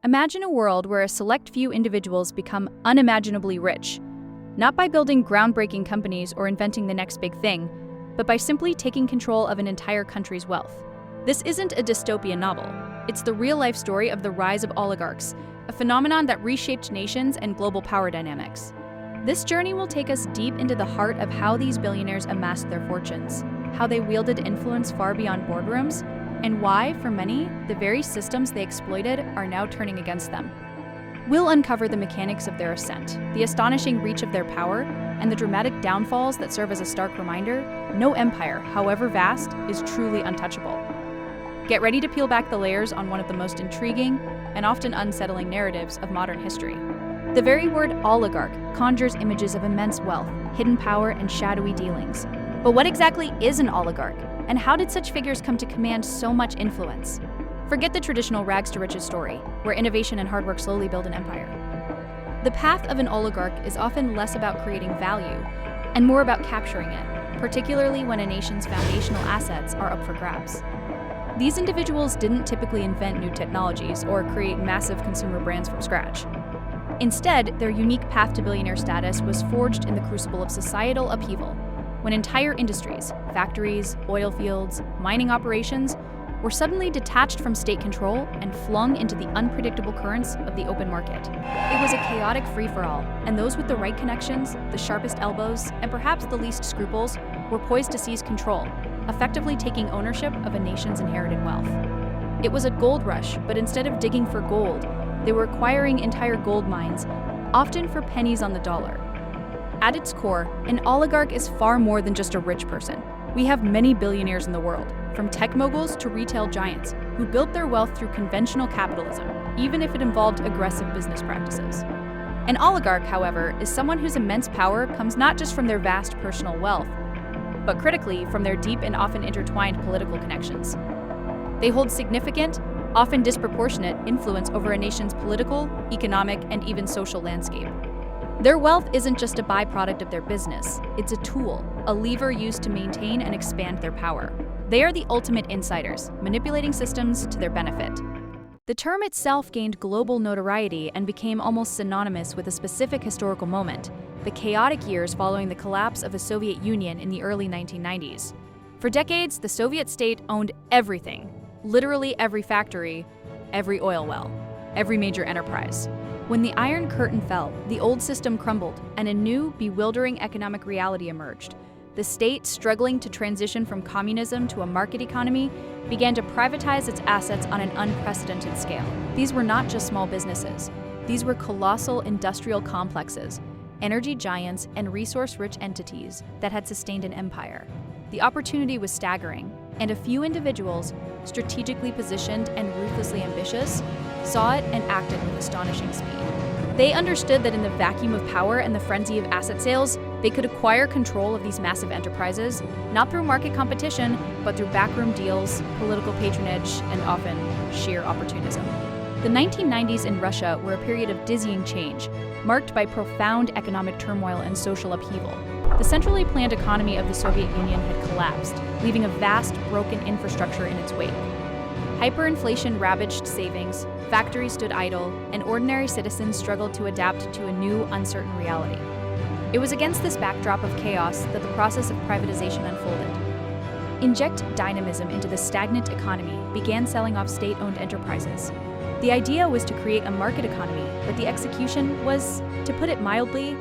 Imagine a world where a select few individuals become unimaginably rich, not by building groundbreaking companies or inventing the next big thing, but by simply taking control of an entire country's wealth. This isn't a dystopian novel. It's the real-life story of the rise of oligarchs, a phenomenon that reshaped nations and global power dynamics. This journey will take us deep into the heart of how these billionaires amassed their fortunes, how they wielded influence far beyond boardrooms, and why, for many, the very systems they exploited are now turning against them. We'll uncover the mechanics of their ascent, the astonishing reach of their power, and the dramatic downfalls that serve as a stark reminder: no empire, however vast, is truly untouchable. Get ready to peel back the layers on one of the most intriguing and often unsettling narratives of modern history. The very word oligarch conjures images of immense wealth, hidden power, and shadowy dealings. But what exactly is an oligarch, and how did such figures come to command so much influence? Forget the traditional rags-to-riches story, where innovation and hard work slowly build an empire. The path of an oligarch is often less about creating value and more about capturing it, particularly when a nation's foundational assets are up for grabs. These individuals didn't typically invent new technologies or create massive consumer brands from scratch. Instead, their unique path to billionaire status was forged in the crucible of societal upheaval, when entire industries, factories, oil fields, mining operations, were suddenly detached from state control and flung into the unpredictable currents of the open market. It was a chaotic free-for-all, and those with the right connections, the sharpest elbows, and perhaps the least scruples were poised to seize control, effectively taking ownership of a nation's inherited wealth. It was a gold rush, but instead of digging for gold, they were acquiring entire gold mines, often for pennies on the dollar. At its core, an oligarch is far more than just a rich person. We have many billionaires in the world, from tech moguls to retail giants, who built their wealth through conventional capitalism, even if it involved aggressive business practices. An oligarch, however, is someone whose immense power comes not just from their vast personal wealth, but critically from their deep and often intertwined political connections. They hold significant, often disproportionate, influence over a nation's political, economic, and even social landscape. Their wealth isn't just a byproduct of their business, it's a tool, a lever used to maintain and expand their power. They are the ultimate insiders, manipulating systems to their benefit. The term itself gained global notoriety and became almost synonymous with a specific historical moment, the chaotic years following the collapse of the Soviet Union in the early 1990s. For decades, the Soviet state owned everything, literally every factory, every oil well, every major enterprise. When the Iron Curtain fell, the old system crumbled, and a new, bewildering economic reality emerged. The state, struggling to transition from communism to a market economy, began to privatize its assets on an unprecedented scale. These were not just small businesses. These were colossal industrial complexes, energy giants, and resource-rich entities that had sustained an empire. The opportunity was staggering, and a few individuals, strategically positioned and ruthlessly ambitious, saw it and acted with astonishing speed. They understood that in the vacuum of power and the frenzy of asset sales, they could acquire control of these massive enterprises, not through market competition, but through backroom deals, political patronage, and often sheer opportunism. The 1990s in Russia were a period of dizzying change, marked by profound economic turmoil and social upheaval. The centrally planned economy of the Soviet Union had collapsed, leaving a vast, broken infrastructure in its wake. Hyperinflation ravaged savings, factories stood idle, and ordinary citizens struggled to adapt to a new, uncertain reality. It was against this backdrop of chaos that the process of privatization unfolded. Inject dynamism into the stagnant economy began selling off state-owned enterprises. The idea was to create a market economy, but the execution was, to put it mildly,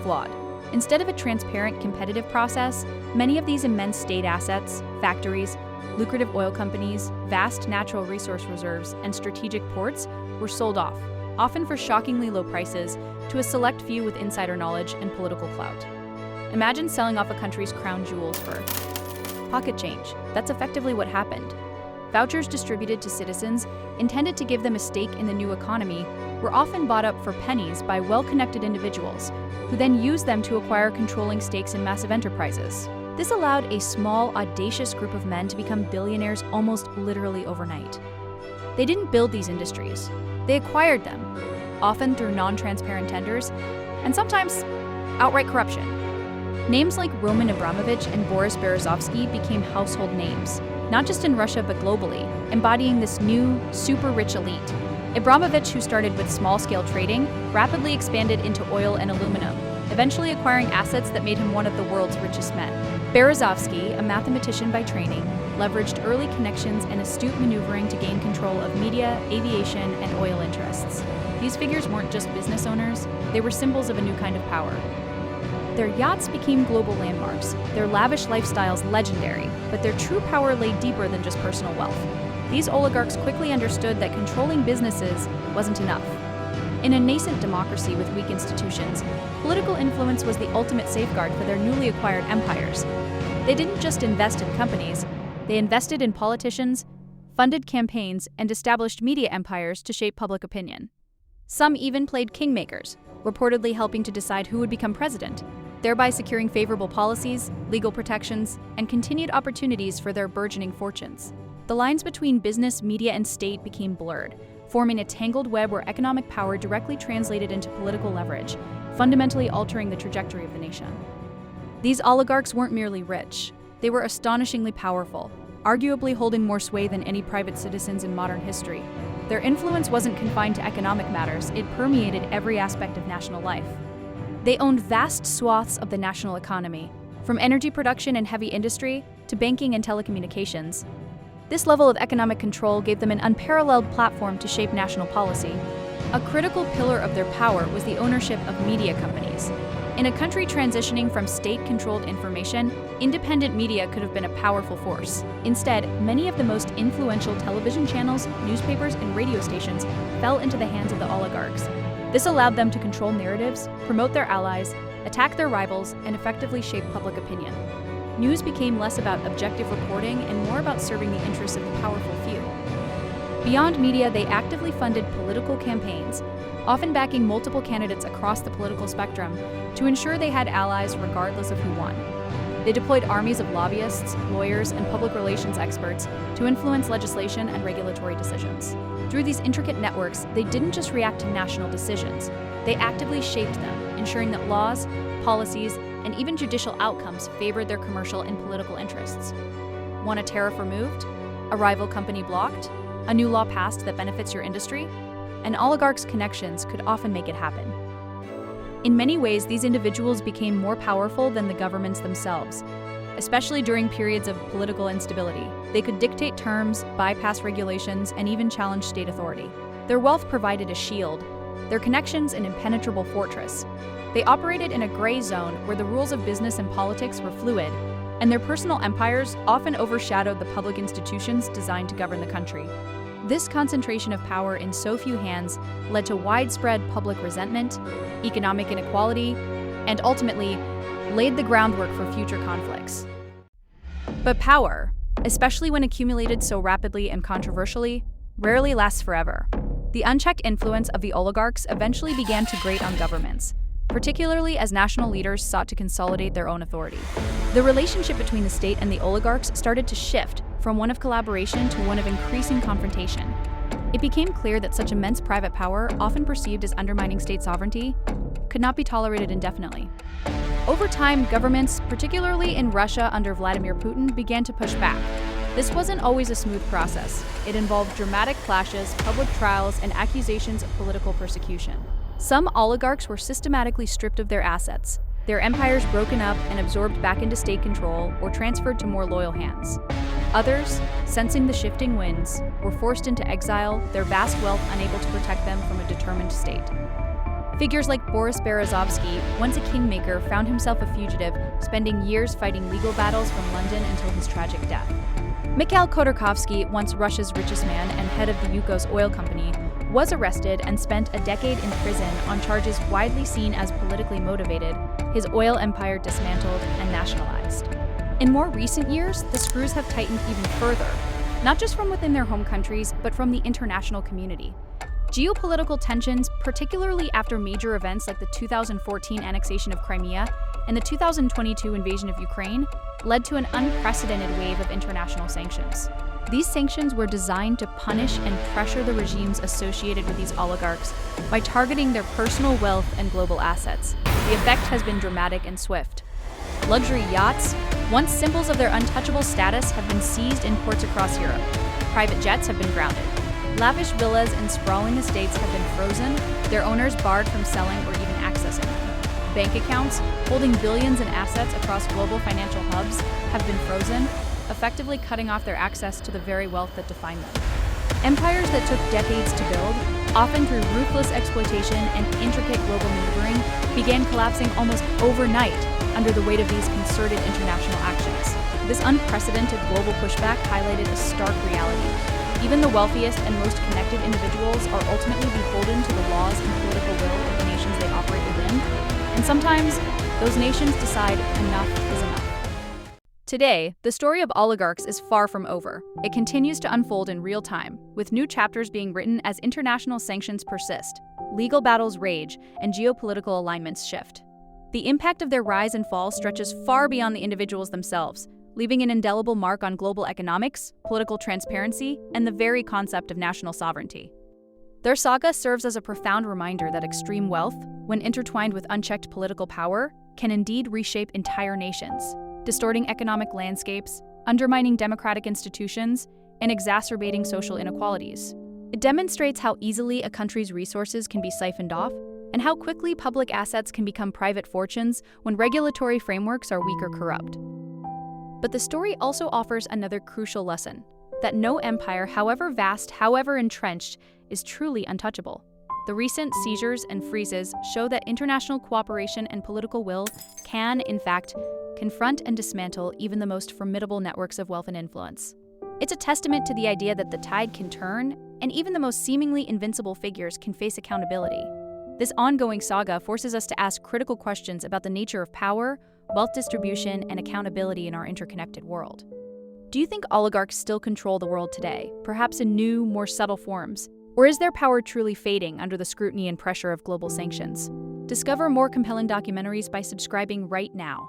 flawed. Instead of a transparent, competitive process, many of these immense state assets, factories, lucrative oil companies, vast natural resource reserves, and strategic ports were sold off, often for shockingly low prices, to a select few with insider knowledge and political clout. Imagine selling off a country's crown jewels for pocket change. That's effectively what happened. Vouchers distributed to citizens, intended to give them a stake in the new economy, were often bought up for pennies by well-connected individuals, who then used them to acquire controlling stakes in massive enterprises. This allowed a small, audacious group of men to become billionaires almost literally overnight. They didn't build these industries. They acquired them, often through non-transparent tenders, and sometimes outright corruption. Names like Roman Abramovich and Boris Berezovsky became household names, not just in Russia but globally, embodying this new, super-rich elite. Abramovich, who started with small-scale trading, rapidly expanded into oil and aluminum, eventually acquiring assets that made him one of the world's richest men. Berezovsky, a mathematician by training, leveraged early connections and astute maneuvering to gain control of media, aviation, and oil interests. These figures weren't just business owners, they were symbols of a new kind of power. Their yachts became global landmarks, their lavish lifestyles legendary, but their true power lay deeper than just personal wealth. These oligarchs quickly understood that controlling businesses wasn't enough. In a nascent democracy with weak institutions, political influence was the ultimate safeguard for their newly acquired empires. They didn't just invest in companies, they invested in politicians, funded campaigns, and established media empires to shape public opinion. Some even played kingmakers, reportedly helping to decide who would become president, thereby securing favorable policies, legal protections, and continued opportunities for their burgeoning fortunes. The lines between business, media, and state became blurred, forming a tangled web where economic power directly translated into political leverage, fundamentally altering the trajectory of the nation. These oligarchs weren't merely rich, they were astonishingly powerful, arguably holding more sway than any private citizens in modern history. Their influence wasn't confined to economic matters, it permeated every aspect of national life. They owned vast swaths of the national economy, from energy production and heavy industry to banking and telecommunications. This level of economic control gave them an unparalleled platform to shape national policy. A critical pillar of their power was the ownership of media companies. In a country transitioning from state-controlled information, independent media could have been a powerful force. Instead, many of the most influential television channels, newspapers, and radio stations fell into the hands of the oligarchs. This allowed them to control narratives, promote their allies, attack their rivals, and effectively shape public opinion. News became less about objective reporting and more about serving the interests of the powerful few. Beyond media, they actively funded political campaigns, often backing multiple candidates across the political spectrum to ensure they had allies regardless of who won. They deployed armies of lobbyists, lawyers, and public relations experts to influence legislation and regulatory decisions. Through these intricate networks, they didn't just react to national decisions, they actively shaped them, ensuring that laws, policies, and even judicial outcomes favored their commercial and political interests. Want a tariff removed? A rival company blocked? A new law passed that benefits your industry? An oligarch's connections could often make it happen. In many ways, these individuals became more powerful than the governments themselves, especially during periods of political instability. They could dictate terms, bypass regulations, and even challenge state authority. Their wealth provided a shield, their connections an impenetrable fortress. They operated in a gray zone where the rules of business and politics were fluid, and their personal empires often overshadowed the public institutions designed to govern the country. This concentration of power in so few hands led to widespread public resentment, economic inequality, and ultimately laid the groundwork for future conflicts. But power, especially when accumulated so rapidly and controversially, rarely lasts forever. The unchecked influence of the oligarchs eventually began to grate on governments, particularly as national leaders sought to consolidate their own authority. The relationship between the state and the oligarchs started to shift from one of collaboration to one of increasing confrontation. It became clear that such immense private power, often perceived as undermining state sovereignty, could not be tolerated indefinitely. Over time, governments, particularly in Russia under Vladimir Putin, began to push back. This wasn't always a smooth process. It involved dramatic clashes, public trials, and accusations of political persecution. Some oligarchs were systematically stripped of their assets, their empires broken up and absorbed back into state control or transferred to more loyal hands. Others, sensing the shifting winds, were forced into exile, their vast wealth unable to protect them from a determined state. Figures like Boris Berezovsky, once a kingmaker, found himself a fugitive, spending years fighting legal battles from London until his tragic death. Mikhail Khodorkovsky, once Russia's richest man and head of the Yukos oil company, was arrested and spent a decade in prison on charges widely seen as politically motivated, his oil empire dismantled and nationalized. In more recent years, the screws have tightened even further, not just from within their home countries, but from the international community. Geopolitical tensions, particularly after major events like the 2014 annexation of Crimea and the 2022 invasion of Ukraine, led to an unprecedented wave of international sanctions. These sanctions were designed to punish and pressure the regimes associated with these oligarchs by targeting their personal wealth and global assets. The effect has been dramatic and swift. Luxury yachts, once symbols of their untouchable status, have been seized in ports across Europe. Private jets have been grounded. Lavish villas and sprawling estates have been frozen, their owners barred from selling or even accessing them. Bank accounts, holding billions in assets across global financial hubs, have been frozen, effectively cutting off their access to the very wealth that defined them. Empires that took decades to build, often through ruthless exploitation and intricate global maneuvering, began collapsing almost overnight under the weight of these concerted international actions. This unprecedented global pushback highlighted a stark reality. Even the wealthiest and most connected individuals are ultimately beholden to the laws and political will of the nations they operate within, and sometimes those nations decide enough is enough. Today, the story of oligarchs is far from over. It continues to unfold in real time, with new chapters being written as international sanctions persist, legal battles rage, and geopolitical alignments shift. The impact of their rise and fall stretches far beyond the individuals themselves, leaving an indelible mark on global economics, political transparency, and the very concept of national sovereignty. Their saga serves as a profound reminder that extreme wealth, when intertwined with unchecked political power, can indeed reshape entire nations, distorting economic landscapes, undermining democratic institutions, and exacerbating social inequalities. It demonstrates how easily a country's resources can be siphoned off, and how quickly public assets can become private fortunes when regulatory frameworks are weak or corrupt. But the story also offers another crucial lesson, that no empire, however vast, however entrenched, is truly untouchable. The recent seizures and freezes show that international cooperation and political will can, in fact, confront and dismantle even the most formidable networks of wealth and influence. It's a testament to the idea that the tide can turn, and even the most seemingly invincible figures can face accountability. This ongoing saga forces us to ask critical questions about the nature of power, wealth distribution, and accountability in our interconnected world. Do you think oligarchs still control the world today, perhaps in new, more subtle forms? Or is their power truly fading under the scrutiny and pressure of global sanctions? Discover more compelling documentaries by subscribing right now.